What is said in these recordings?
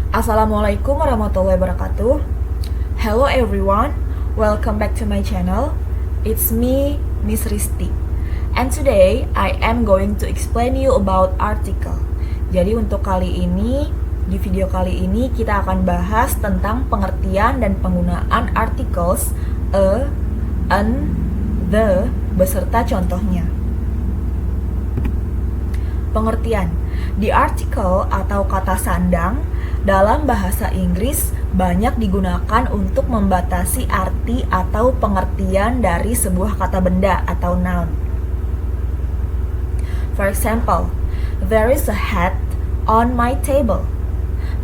Assalamualaikum warahmatullahi wabarakatuh. Hello everyone, welcome back to my channel. It's me, Miss Risti. And today I am going to explain you about article. Jadi untuk di video kali ini kita akan bahas tentang pengertian dan penggunaan articles a, an, the beserta contohnya. Pengertian. The article atau kata sandang dalam bahasa Inggris banyak digunakan untuk membatasi arti atau pengertian dari sebuah kata benda atau noun. For example, there is a hat on my table.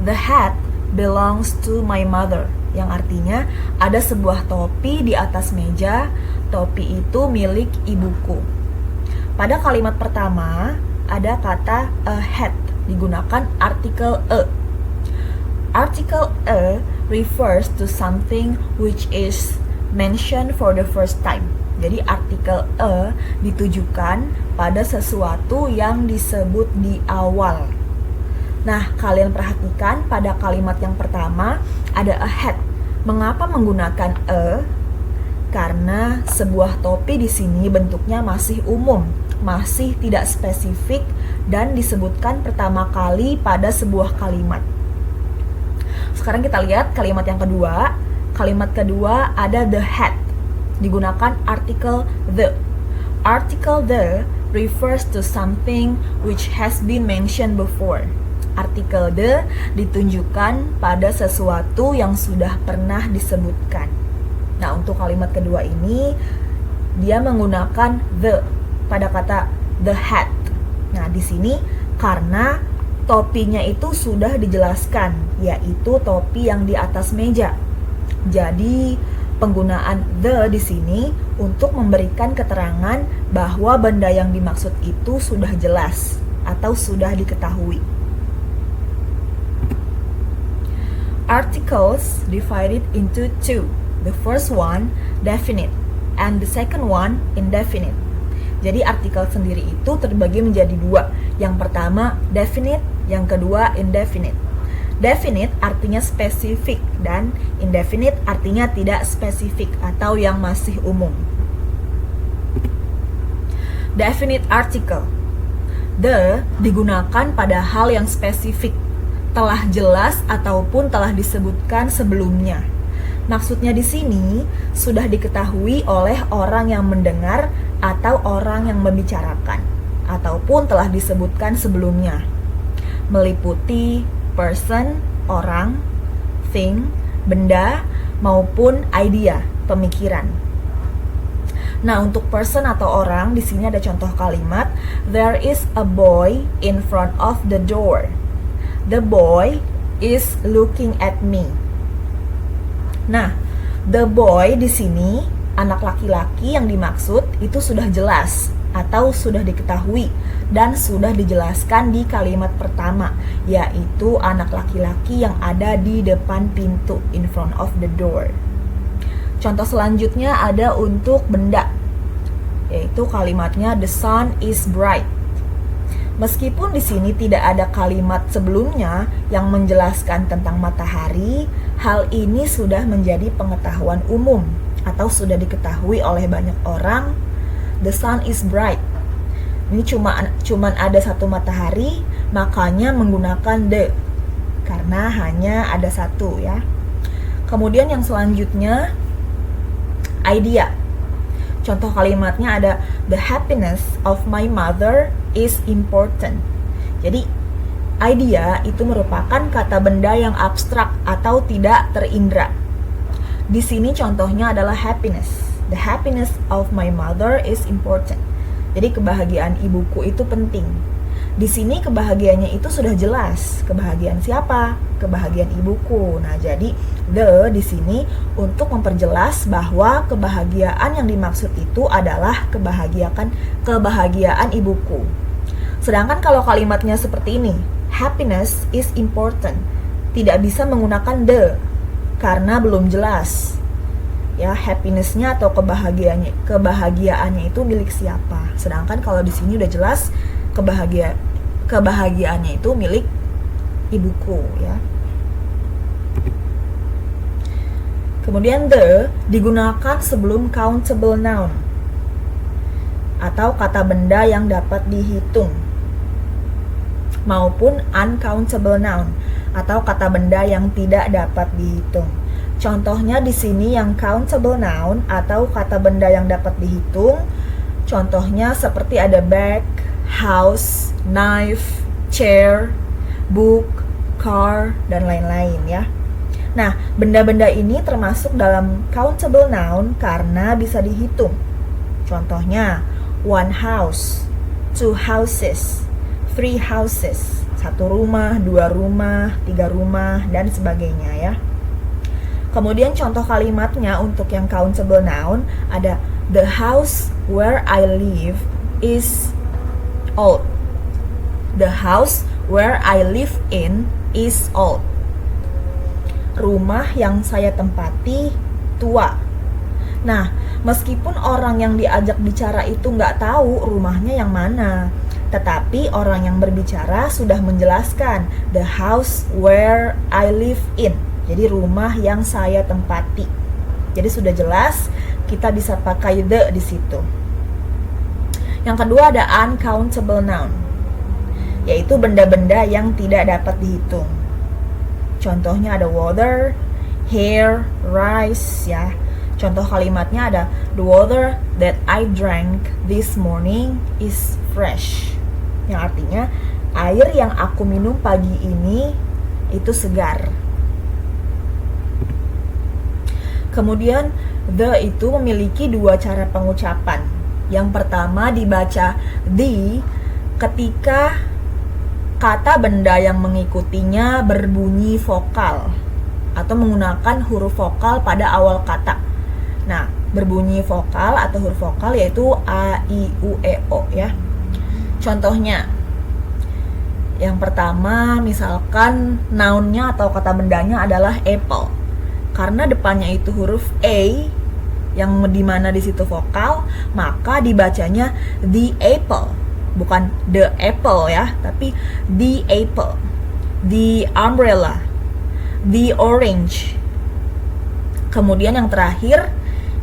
The hat belongs to my mother. Yang artinya ada sebuah topi di atas meja, topi itu milik ibuku. Pada kalimat pertama ada kata a hat, digunakan artikel a. Article a refers to something which is mentioned for the first time. Jadi artikel a ditujukan pada sesuatu yang disebut di awal. Nah, kalian perhatikan pada kalimat yang pertama ada a hat. Mengapa menggunakan a? Karena sebuah topi di sini bentuknya masih umum, masih tidak spesifik dan disebutkan pertama kali pada sebuah kalimat. Sekarang kita lihat kalimat yang kedua. Kalimat kedua ada the hat, digunakan artikel the. Article the refers to something which has been mentioned before. Artikel the ditunjukkan pada sesuatu yang sudah pernah disebutkan. Nah, untuk kalimat kedua ini dia menggunakan the pada kata the hat. Nah, di sini karena topinya itu sudah dijelaskan, yaitu topi yang di atas meja. Jadi, penggunaan the di sini untuk memberikan keterangan bahwa benda yang dimaksud itu sudah jelas atau sudah diketahui. Articles divided into two. The first one definite and the second one indefinite. Jadi artikel sendiri itu terbagi menjadi dua. Yang pertama definite, yang kedua indefinite. Definite artinya spesifik dan indefinite artinya tidak spesifik atau yang masih umum. Definite article. The digunakan pada hal yang spesifik, telah jelas ataupun telah disebutkan sebelumnya. Maksudnya di sini sudah diketahui oleh orang yang mendengar atau orang yang membicarakan, ataupun telah disebutkan sebelumnya. Meliputi person, orang, thing, benda, maupun idea, pemikiran. Nah, untuk person atau orang, di sini ada contoh kalimat, there is a boy in front of the door. The boy is looking at me. Nah, the boy di sini anak laki-laki yang dimaksud itu sudah jelas atau sudah diketahui dan sudah dijelaskan di kalimat pertama, yaitu anak laki-laki yang ada di depan pintu, in front of the door. Contoh selanjutnya ada untuk benda, yaitu kalimatnya the sun is bright. Meskipun di sini tidak ada kalimat sebelumnya yang menjelaskan tentang matahari, hal ini sudah menjadi pengetahuan umum atau sudah diketahui oleh banyak orang. The sun is bright. Ini cuman ada satu matahari, makanya menggunakan the karena hanya ada satu ya. Kemudian yang selanjutnya idea. Contoh kalimatnya ada the happiness of my mother is important. Jadi idea itu merupakan kata benda yang abstrak atau tidak terindra. Di sini contohnya adalah happiness. The happiness of my mother is important. Jadi kebahagiaan ibuku itu penting. Di sini kebahagiaannya itu sudah jelas. Kebahagiaan siapa? Kebahagiaan ibuku. Nah, jadi the di sini untuk memperjelas bahwa kebahagiaan yang dimaksud itu adalah kebahagiaan ibuku. Sedangkan kalau kalimatnya seperti ini, happiness is important, tidak bisa menggunakan the karena belum jelas. Ya, happiness-nya atau kebahagiaannya itu milik siapa. Sedangkan kalau di sini udah jelas kebahagiaannya itu milik ibuku ya. Kemudian the digunakan sebelum countable noun atau kata benda yang dapat dihitung, maupun uncountable noun atau kata benda yang tidak dapat dihitung. Contohnya di sini yang countable noun atau kata benda yang dapat dihitung. Contohnya seperti ada bag, house, knife, chair, book, car, dan lain-lain ya. Nah, benda-benda ini termasuk dalam countable noun karena bisa dihitung. Contohnya, one house, two houses, three houses, satu rumah, dua rumah, tiga rumah, dan sebagainya ya. Kemudian contoh kalimatnya untuk yang countable noun ada the house where I live is old. The house where I live in is old. Rumah yang saya tempati tua. Nah, meskipun orang yang diajak bicara itu nggak tahu rumahnya yang mana, tetapi orang yang berbicara sudah menjelaskan the house where I live in. Jadi rumah yang saya tempati. Jadi sudah jelas, kita bisa pakai the di situ. Yang kedua ada uncountable noun, yaitu benda-benda yang tidak dapat dihitung. Contohnya ada water, hair, rice ya. Contoh kalimatnya ada the water that I drank this morning is fresh. Yang artinya air yang aku minum pagi ini itu segar. Kemudian the itu memiliki dua cara pengucapan. Yang pertama dibaca the ketika kata benda yang mengikutinya berbunyi vokal atau menggunakan huruf vokal pada awal kata. Nah, berbunyi vokal atau huruf vokal yaitu A, I, U, E, O ya. Contohnya, yang pertama misalkan nounnya atau kata bendanya adalah apple. Karena depannya itu huruf A yang dimana di situ vokal, maka dibacanya the apple. Bukan the apple ya, tapi the apple, the umbrella, the orange. Kemudian yang terakhir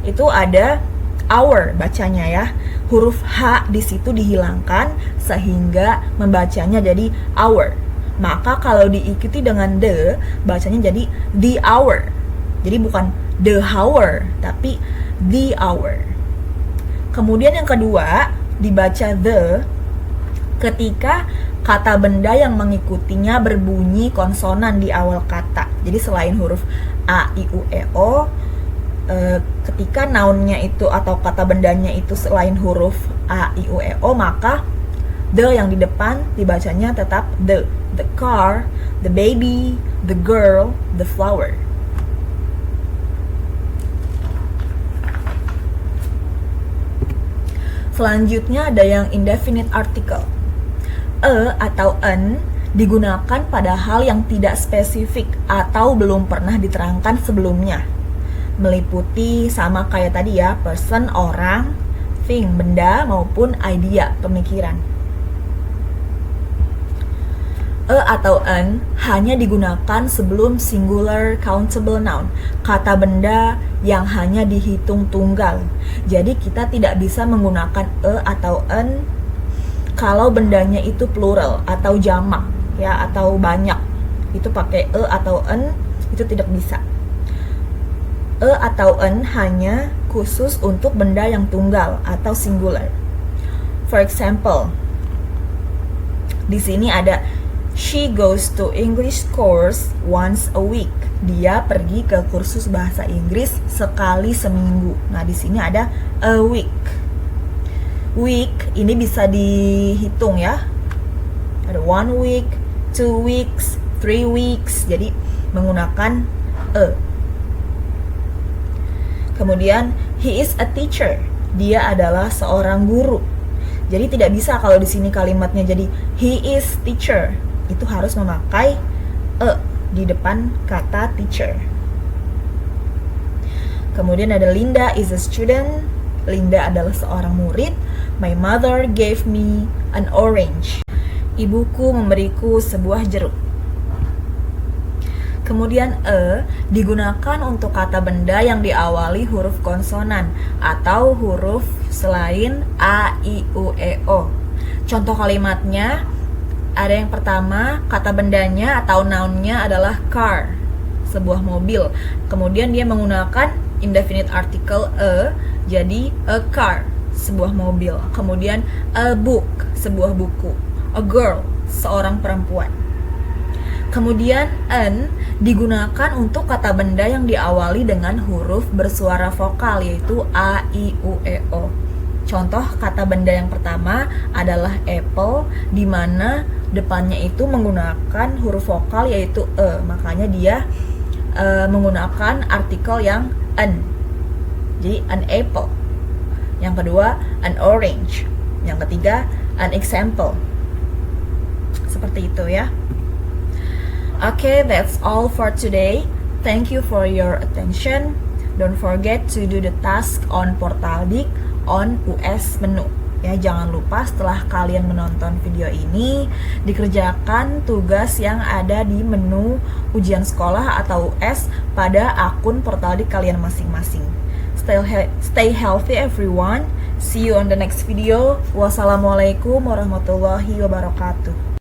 itu ada our bacanya ya. Huruf H di situ dihilangkan sehingga membacanya jadi our. Maka kalau diikuti dengan the, bacanya jadi the hour. Jadi bukan the hour, tapi the hour. Kemudian yang kedua dibaca the ketika kata benda yang mengikutinya berbunyi konsonan di awal kata. Jadi selain huruf A, I, U, E, O, ketika nounnya itu atau kata bendanya itu selain huruf A, I, U, E, O, maka the yang di depan dibacanya tetap the. The car, the baby, the girl, the flower. Selanjutnya ada yang indefinite article. Atau an digunakan pada hal yang tidak spesifik atau belum pernah diterangkan sebelumnya. Meliputi sama kayak tadi ya, person, orang, thing, benda, maupun idea, pemikiran. Atau an hanya digunakan sebelum singular countable noun, kata benda yang hanya dihitung tunggal. Jadi kita tidak bisa menggunakan atau an kalau bendanya itu plural atau jamak ya, atau banyak. Itu pakai atau an itu tidak bisa. Atau an hanya khusus untuk benda yang tunggal atau singular. For example, di sini ada she goes to English course once a week. Dia pergi ke kursus bahasa Inggris sekali seminggu. Nah, di sini ada a week. Week ini bisa dihitung ya. Ada 1 week, 2 weeks, 3 weeks. Jadi menggunakan a. Kemudian he is a teacher. Dia adalah seorang guru. Jadi tidak bisa kalau di sini kalimatnya jadi he is teacher. Itu harus memakai a di depan kata teacher. Kemudian ada Linda is a student. Linda adalah seorang murid. My mother gave me an orange. Ibuku memberiku sebuah jeruk. Kemudian digunakan untuk kata benda yang diawali huruf konsonan atau huruf selain a, i, u, e, o. Contoh kalimatnya ada yang pertama, kata bendanya atau noun-nya adalah car, sebuah mobil. Kemudian dia menggunakan indefinite article jadi a car, sebuah mobil. Kemudian a book, sebuah buku. A girl, seorang perempuan. Kemudian an digunakan untuk kata benda yang diawali dengan huruf bersuara vokal, yaitu a, i, u, e, o. Contoh kata benda yang pertama adalah apple, di mana depannya itu menggunakan huruf vokal yaitu makanya dia menggunakan artikel yang an. Jadi an apple. Yang kedua an orange. Yang ketiga an example. Seperti itu ya. Okay, that's all for today. Thank you for your attention. Don't forget to do the task on Portaldik on US menu. Ya, jangan lupa setelah kalian menonton video ini, dikerjakan tugas yang ada di menu ujian sekolah atau US pada akun Portaldik kalian masing-masing. Stay healthy everyone. See you on the next video. Wassalamualaikum warahmatullahi wabarakatuh.